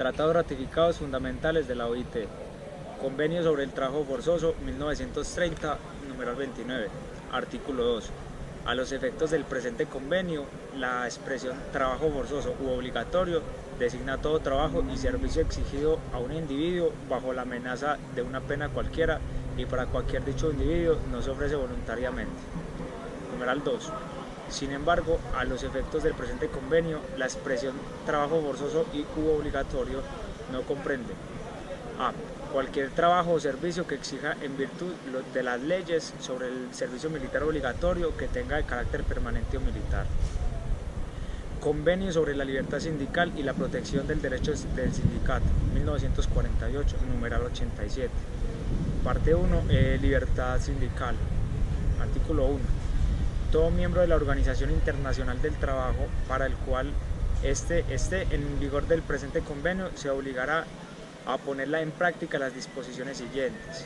Tratados ratificados fundamentales de la OIT. Convenio sobre el trabajo forzoso 1930, numeral 29. Artículo 2. A los efectos del presente convenio, la expresión trabajo forzoso u obligatorio designa todo trabajo y servicio exigido a un individuo bajo la amenaza de una pena cualquiera y para cualquier dicho individuo no se ofrece voluntariamente. Numeral 2. Sin embargo, a los efectos del presente convenio, la expresión trabajo forzoso y u obligatorio no comprende a. Cualquier trabajo o servicio que exija en virtud de las leyes sobre el servicio militar obligatorio que tenga de carácter permanente o militar. Convenio sobre la libertad sindical y la protección del derecho del sindicato, 1948, numeral 87. Parte 1, libertad sindical. Artículo 1. Todo miembro de la Organización Internacional del Trabajo para el cual esté en vigor del presente convenio se obligará a ponerla en práctica las disposiciones siguientes.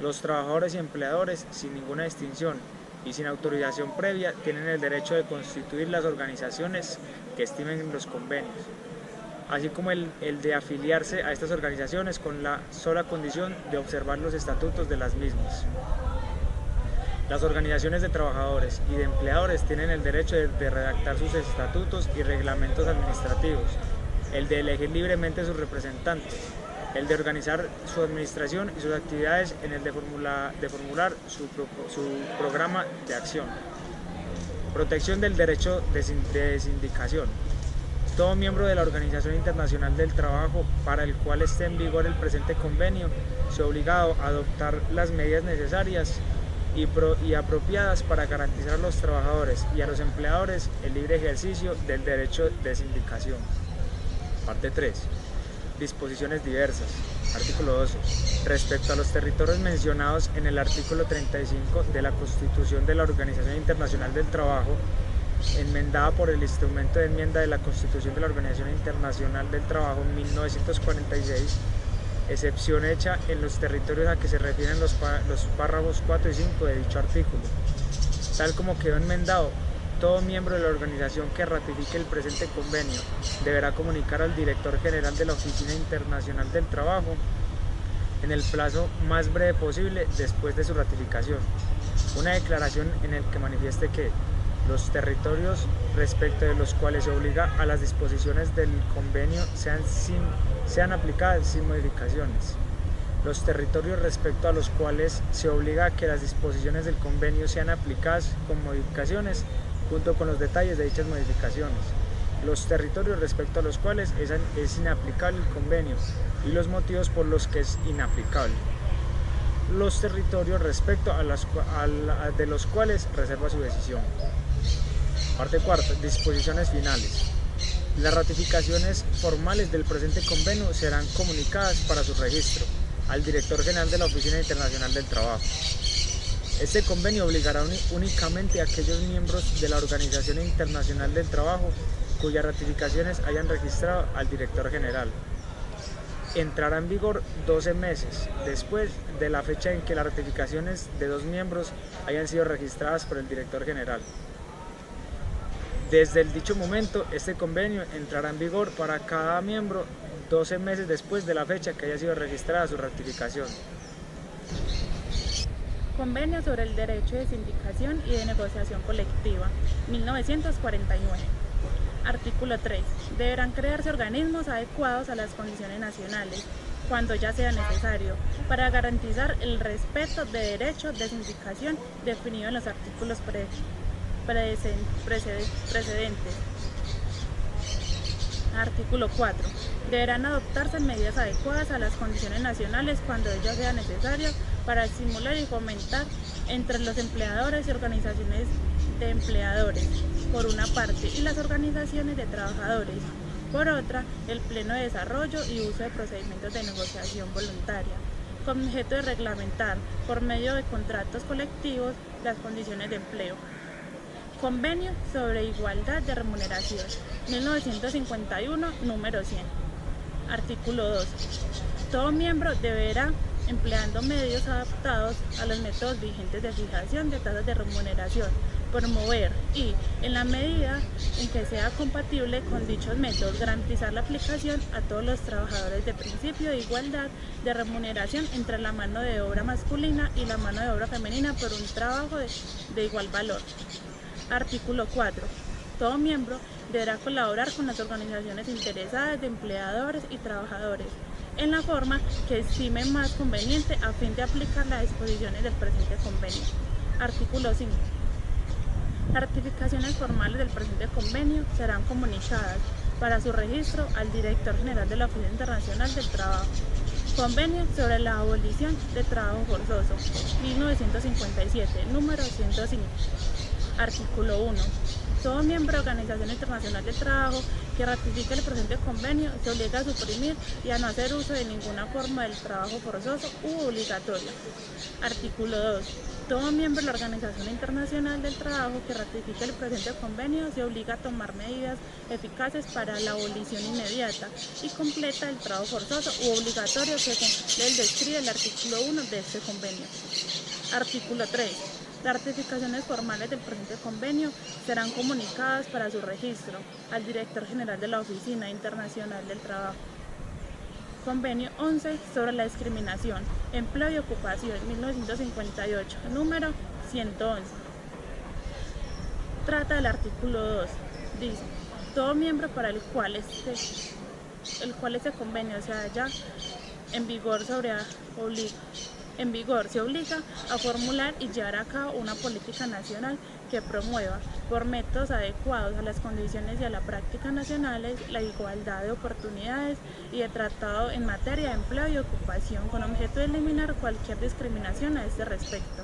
Los trabajadores y empleadores, sin ninguna distinción y sin autorización previa, tienen el derecho de constituir las organizaciones que estimen los convenios, así como el de afiliarse a estas organizaciones con la sola condición de observar los estatutos de las mismas. Las organizaciones de trabajadores y de empleadores tienen el derecho de redactar sus estatutos y reglamentos administrativos, el de elegir libremente sus representantes, el de organizar su administración y sus actividades en el de formular su programa de acción. Protección del derecho de sindicación. Todo miembro de la Organización Internacional del Trabajo para el cual esté en vigor el presente convenio se ha obligado a adoptar las medidas necesarias y apropiadas para garantizar a los trabajadores y a los empleadores el libre ejercicio del derecho de sindicación. Parte 3. Disposiciones diversas. Artículo 12. Respecto a los territorios mencionados en el artículo 35 de la Constitución de la Organización Internacional del Trabajo, enmendada por el instrumento de enmienda de la Constitución de la Organización Internacional del Trabajo en 1946, excepción hecha en los territorios a que se refieren los párrafos 4 y 5 de dicho artículo. Tal como quedó enmendado, todo miembro de la organización que ratifique el presente convenio deberá comunicar al director general de la Oficina Internacional del Trabajo en el plazo más breve posible después de su ratificación una declaración en el que manifieste que los territorios respecto de los cuales se obliga a las disposiciones del convenio sean aplicadas sin modificaciones. Los territorios respecto a los cuales se obliga a que las disposiciones del convenio sean aplicadas con modificaciones, junto con los detalles de dichas modificaciones. Los territorios respecto a los cuales es inaplicable el convenio y los motivos por los que es inaplicable. Los territorios respecto de los cuales reserva su decisión. Parte 4. Disposiciones finales. Las ratificaciones formales del presente convenio serán comunicadas para su registro al director general de la Oficina Internacional del Trabajo. Este convenio obligará únicamente a aquellos miembros de la Organización Internacional del Trabajo cuyas ratificaciones hayan registrado al director general. Entrará en vigor 12 meses después de la fecha en que las ratificaciones de dos miembros hayan sido registradas por el director general. Desde el dicho momento, este convenio entrará en vigor para cada miembro 12 meses después de la fecha que haya sido registrada su ratificación. Convenio sobre el derecho de sindicación y de negociación colectiva, 1949. Artículo 3. Deberán crearse organismos adecuados a las condiciones nacionales, cuando ya sea necesario, para garantizar el respeto de derechos de sindicación definido en los artículos precedentes. Artículo 4. Deberán adoptarse medidas adecuadas a las condiciones nacionales cuando ello sea necesario para estimular y fomentar entre los empleadores y organizaciones de empleadores, por una parte, y las organizaciones de trabajadores, por otra, el pleno desarrollo y uso de procedimientos de negociación voluntaria, con objeto de reglamentar, por medio de contratos colectivos, las condiciones de empleo. Convenio sobre igualdad de remuneración, 1951, número 100. Artículo 2. Todo miembro deberá, empleando medios adaptados a los métodos vigentes de fijación de tasas de remuneración, promover y, en la medida en que sea compatible con dichos métodos, garantizar la aplicación a todos los trabajadores de principio de igualdad de remuneración entre la mano de obra masculina y la mano de obra femenina por un trabajo de igual valor. Artículo 4. Todo miembro deberá colaborar con las organizaciones interesadas de empleadores y trabajadores en la forma que estime más conveniente a fin de aplicar las disposiciones del presente convenio. Artículo 5. Las ratificaciones formales del presente convenio serán comunicadas para su registro al Director General de la Oficina Internacional del Trabajo. Convenio sobre la abolición del trabajo forzoso, 1957, número 105. Artículo 1. Todo miembro de la Organización Internacional del Trabajo que ratifique el presente convenio se obliga a suprimir y a no hacer uso de ninguna forma del trabajo forzoso u obligatorio. Artículo 2. Todo miembro de la Organización Internacional del Trabajo que ratifique el presente convenio se obliga a tomar medidas eficaces para la abolición inmediata y completa del trabajo forzoso u obligatorio según el describe el artículo 1 de este convenio. Artículo 3. Las ratificaciones formales del presente convenio serán comunicadas para su registro al Director General de la Oficina Internacional del Trabajo. Convenio 11 sobre la discriminación, empleo y ocupación, 1958, número 111. Trata del artículo 2. Dice, todo miembro para el cual este convenio se halla en vigor se obliga a formular y llevar a cabo una política nacional que promueva, por métodos adecuados a las condiciones y a la práctica nacionales, la igualdad de oportunidades y de tratado en materia de empleo y ocupación, con objeto de eliminar cualquier discriminación a este respecto.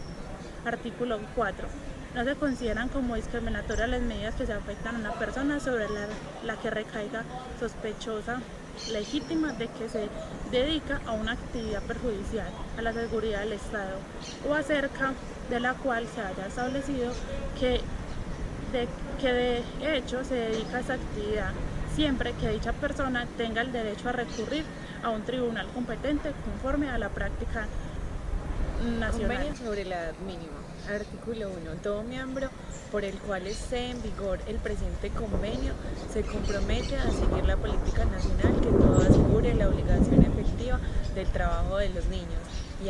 Artículo 4. No se consideran como discriminatorias las medidas que se afectan a una persona sobre la que recaiga sospechosa legítima de que se dedica a una actividad perjudicial a la seguridad del Estado o acerca de la cual se haya establecido que de hecho se dedica a esa actividad, siempre que dicha persona tenga el derecho a recurrir a un tribunal competente conforme a la práctica nacional. Convenio sobre la edad mínima. Artículo 1. Todo miembro por el cual esté en vigor el presente convenio se compromete a seguir la política nacional que todo asegure la obligación efectiva del trabajo de los niños y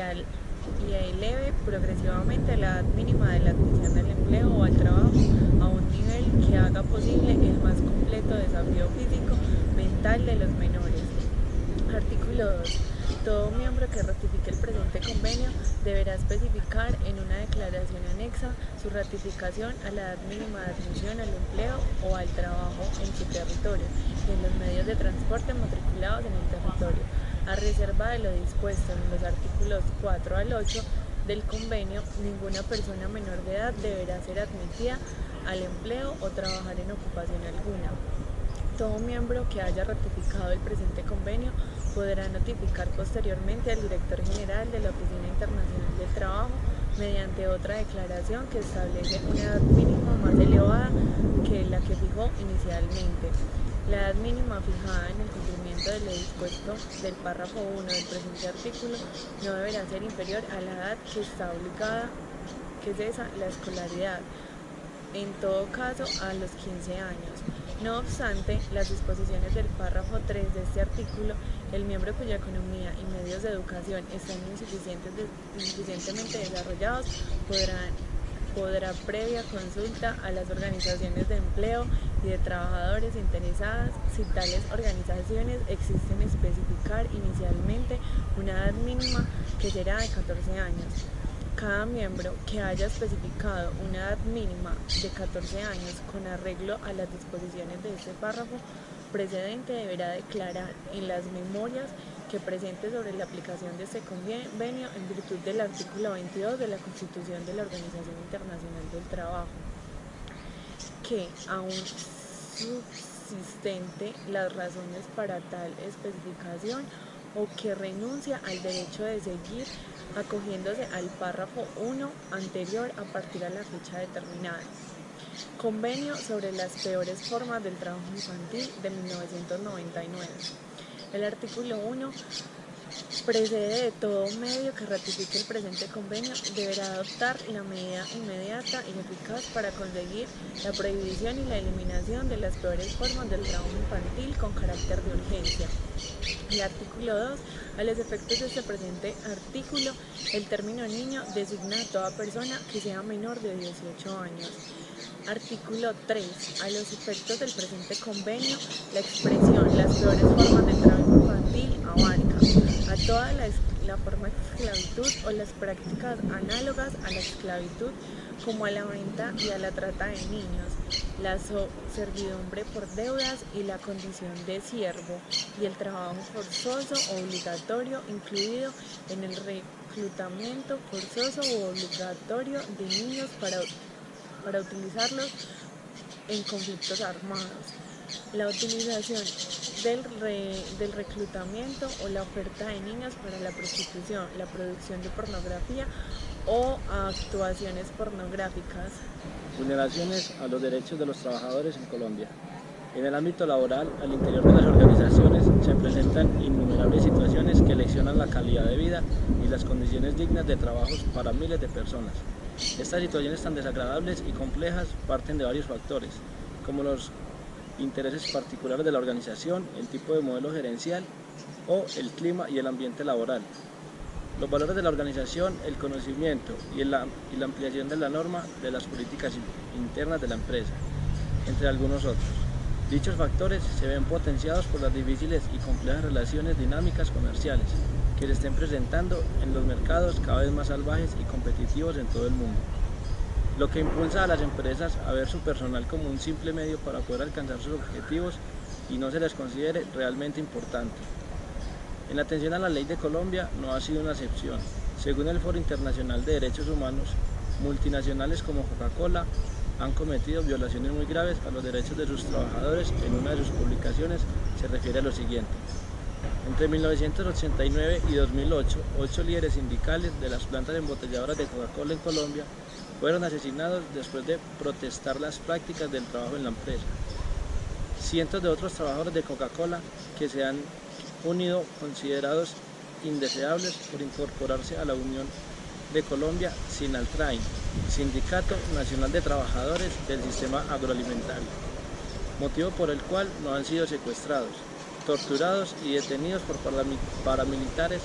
eleve progresivamente la edad mínima de la admisión al empleo o al trabajo a un nivel que haga posible el más completo desafío físico, mental de los menores. Artículo 2. Todo miembro que ratifique el presente convenio deberá especificar en una declaración anexa su ratificación a la edad mínima de admisión al empleo o al trabajo en su territorio y en los medios de transporte matriculados en el territorio, a reserva de lo dispuesto en los artículos 4 al 8 del convenio. Ninguna persona menor de edad deberá ser admitida al empleo o trabajar en ocupación alguna. Todo miembro que haya ratificado el presente convenio podrá notificar posteriormente al Director General de la Oficina Internacional del Trabajo mediante otra declaración que establece una edad mínima más elevada que la que fijó inicialmente. La edad mínima fijada en el cumplimiento de lo dispuesto del párrafo 1 del presente artículo no deberá ser inferior a la edad que está obligada, que es esa, la escolaridad, en todo caso a los 15 años. No obstante, las disposiciones del párrafo 3 de este artículo, el miembro cuya economía y medios de educación están insuficientemente desarrollados podrá previa consulta a las organizaciones de empleo y de trabajadores interesadas, si tales organizaciones existen, especificar inicialmente una edad mínima que será de 14 años. Cada miembro que haya especificado una edad mínima de 14 años con arreglo a las disposiciones de este párrafo precedente deberá declarar en las memorias que presente sobre la aplicación de este convenio en virtud del artículo 22 de la Constitución de la Organización Internacional del Trabajo, que aún subsistente las razones para tal especificación o que renuncia al derecho de seguir acogiéndose al párrafo 1 anterior a partir a la fecha determinada. Convenio sobre las peores formas del trabajo infantil de 1999. El artículo 1 Precede de todo medio que ratifique el presente convenio, deberá adoptar la medida inmediata y eficaz para conseguir la prohibición y la eliminación de las peores formas del trabajo infantil con carácter de urgencia. El artículo 2. A los efectos de este presente artículo, el término niño designa a toda persona que sea menor de 18 años. Artículo 3. A los efectos del presente convenio, la expresión las peores formas del trabajo infantil abarca a toda la forma de esclavitud o las prácticas análogas a la esclavitud, como a la venta y a la trata de niños, la servidumbre por deudas y la condición de siervo, y el trabajo forzoso o obligatorio incluido en el reclutamiento forzoso o obligatorio de niños para utilizarlos en conflictos armados, la utilización del reclutamiento o la oferta de niños para la prostitución, la producción de pornografía o actuaciones pornográficas. Vulneraciones a los derechos de los trabajadores en Colombia. En el ámbito laboral, al interior de las organizaciones, se presentan innumerables situaciones que lesionan la calidad de vida y las condiciones dignas de trabajo para miles de personas. Estas situaciones tan desagradables y complejas parten de varios factores, como los intereses particulares de la organización, el tipo de modelo gerencial o el clima y el ambiente laboral, los valores de la organización, el conocimiento y la ampliación de la norma de las políticas internas de la empresa, entre algunos otros. Dichos factores se ven potenciados por las difíciles y complejas relaciones dinámicas comerciales que se estén presentando en los mercados cada vez más salvajes y competitivos en todo el mundo, lo que impulsa a las empresas a ver su personal como un simple medio para poder alcanzar sus objetivos y no se les considere realmente importante. En la atención a la ley de Colombia no ha sido una excepción. Según el Foro Internacional de Derechos Humanos, multinacionales como Coca-Cola han cometido violaciones muy graves a los derechos de sus trabajadores. En una de sus publicaciones se refiere a lo siguiente: entre 1989 y 2008, 8 líderes sindicales de las plantas embotelladoras de Coca-Cola en Colombia fueron asesinados después de protestar las prácticas del trabajo en la empresa. Cientos de otros trabajadores de Coca-Cola que se han unido considerados indeseables por incorporarse a la Unión de Colombia, Sinaltrain, Sindicato Nacional de Trabajadores del Sistema Agroalimentario, motivo por el cual no han sido secuestrados, torturados y detenidos por paramilitares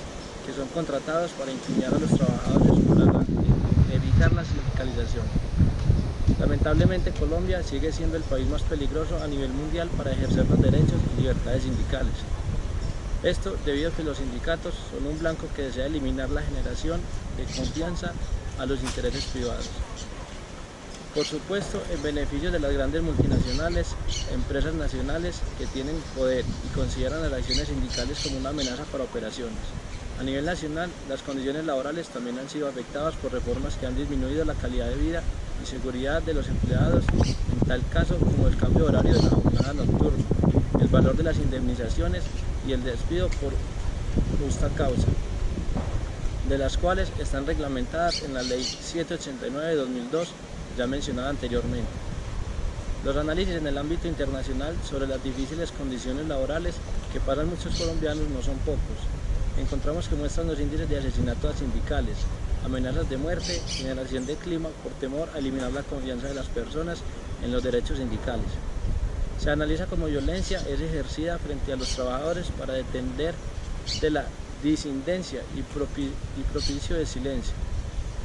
que son contratados para intimidar a los trabajadores para evitar la sindicalización. Lamentablemente, Colombia sigue siendo el país más peligroso a nivel mundial para ejercer los derechos y libertades sindicales. Esto debido a que los sindicatos son un blanco que desea eliminar la generación de confianza a los intereses privados. Por supuesto, en beneficio de las grandes multinacionales, empresas nacionales que tienen poder y consideran las acciones sindicales como una amenaza para operaciones. A nivel nacional, las condiciones laborales también han sido afectadas por reformas que han disminuido la calidad de vida y seguridad de los empleados, en tal caso como el cambio de horario de la jornada nocturna, el valor de las indemnizaciones y el despido por justa causa, de las cuales están reglamentadas en la Ley 789 de 2002, ya mencionada anteriormente. Los análisis en el ámbito internacional sobre las difíciles condiciones laborales que pasan muchos colombianos no son pocos. Encontramos que muestran los índices de asesinatos sindicales, amenazas de muerte, generación de clima por temor a eliminar la confianza de las personas en los derechos sindicales. Se analiza como violencia es ejercida frente a los trabajadores para depender de la disidencia y propicio de silencio,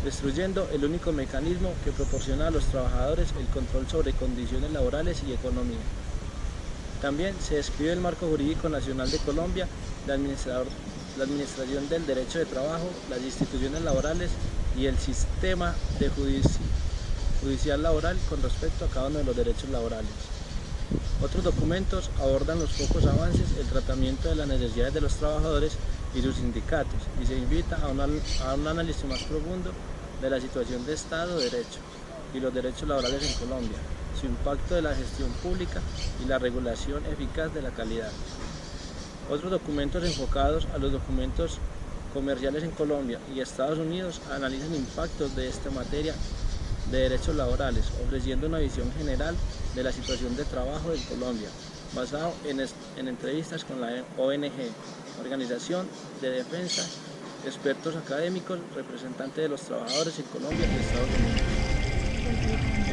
destruyendo el único mecanismo que proporciona a los trabajadores el control sobre condiciones laborales y económicas. También se describe el marco jurídico nacional de Colombia, la administración del derecho de trabajo, las instituciones laborales y el sistema de judicial laboral con respecto a cada uno de los derechos laborales. Otros documentos abordan los pocos avances, el tratamiento de las necesidades de los trabajadores y sus sindicatos, y se invita a un análisis más profundo de la situación de Estado de Derecho y los derechos laborales en Colombia, su impacto de la gestión pública y la regulación eficaz de la calidad. Otros documentos enfocados a los documentos comerciales en Colombia y Estados Unidos analizan impactos de esta materia de derechos laborales, ofreciendo una visión general de la situación de trabajo en Colombia, basado en entrevistas con la ONG, Organización de Defensa, expertos académicos, representantes de los trabajadores en Colombia y Estados Unidos.